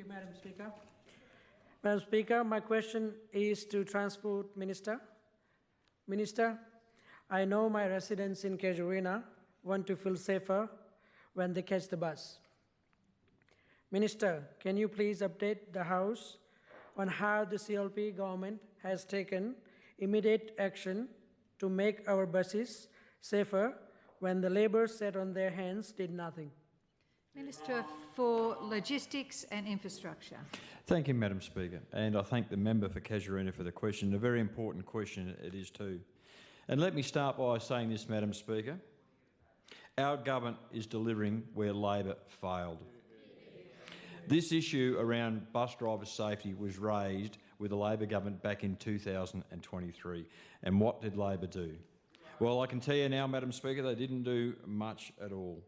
you, Madam Speaker. Madam Speaker, my question is to Transport Minister. Minister, I know my residents in Casuarina want to feel safer when they catch the bus. Minister, can you please update the House on how the CLP government has taken immediate action to make our buses safer when the Labor sat on their hands did nothing? Minister for Logistics and Infrastructure. Thank you, Madam Speaker, and I thank the member for Casuarina for the question. A very important question it is too. And let me start by saying this, Madam Speaker. Our government is delivering where Labor failed. This issue around bus driver safety was raised with the Labor government back in 2023. And what did Labor do? Well, I can tell you now, Madam Speaker, they didn't do much at all.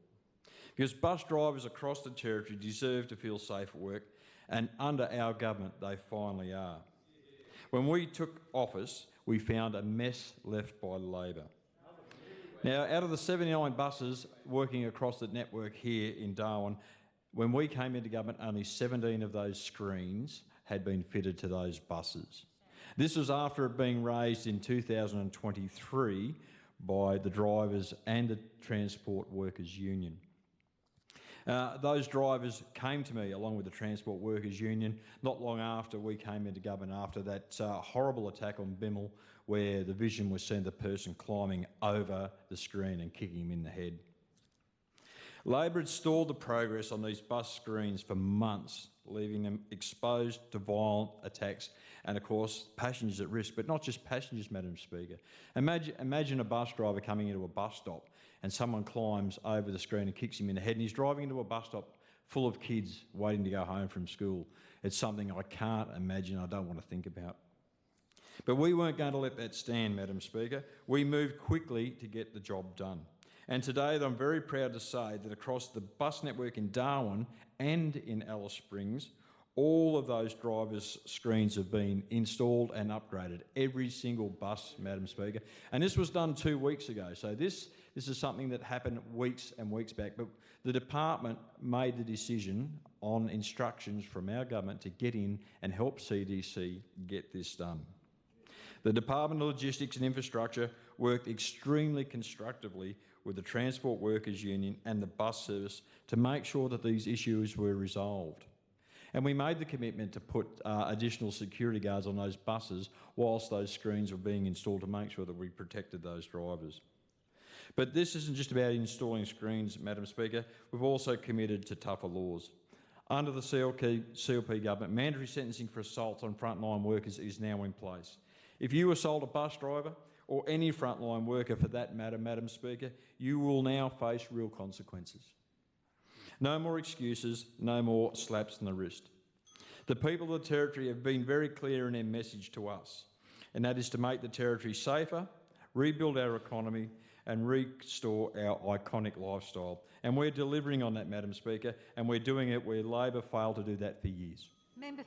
Because bus drivers across the Territory deserve to feel safe at work, and under our government they finally are. When we took office, we found a mess left by Labor. Now, out of the 79 buses working across the network here in Darwin, when we came into government, only 17 of those screens had been fitted to those buses. This was after it being raised in 2023 by the drivers and the Transport Workers Union. Those drivers came to me along with the Transport Workers Union not long after we came into government, after that horrible attack on Bimmel where the vision was seen the person climbing over the screen and kicking him in the head. Labor had stalled the progress on these bus screens for months, leaving them exposed to violent attacks and, of course, passengers at risk. But not just passengers, Madam Speaker. Imagine a bus driver coming into a bus stop and someone climbs over the screen and kicks him in the head, and he's driving into a bus stop full of kids waiting to go home from school. It's something I can't imagine, I don't want to think about. But we weren't going to let that stand, Madam Speaker. We moved quickly to get the job done. And today I'm very proud to say that across the bus network in Darwin and in Alice Springs, all of those drivers' screens have been installed and upgraded. Every single bus, Madam Speaker. And this was done 2 weeks ago. So this is something that happened weeks and weeks back. But the department made the decision on instructions from our government to get in and help CDC get this done. The Department of Logistics and Infrastructure worked extremely constructively with the Transport Workers Union and the bus service to make sure that these issues were resolved. And we made the commitment to put additional security guards on those buses whilst those screens were being installed to make sure that we protected those drivers. But this isn't just about installing screens, Madam Speaker. We've also committed to tougher laws. Under the CLP government, mandatory sentencing for assault on frontline workers is now in place. If you assault a bus driver or any frontline worker for that matter, Madam Speaker, you will now face real consequences. No more excuses, no more slaps on the wrist. The people of the Territory have been very clear in their message to us, and that is to make the Territory safer, rebuild our economy and restore our iconic lifestyle. And we're delivering on that, Madam Speaker, and we're doing it where Labor failed to do that for years. Member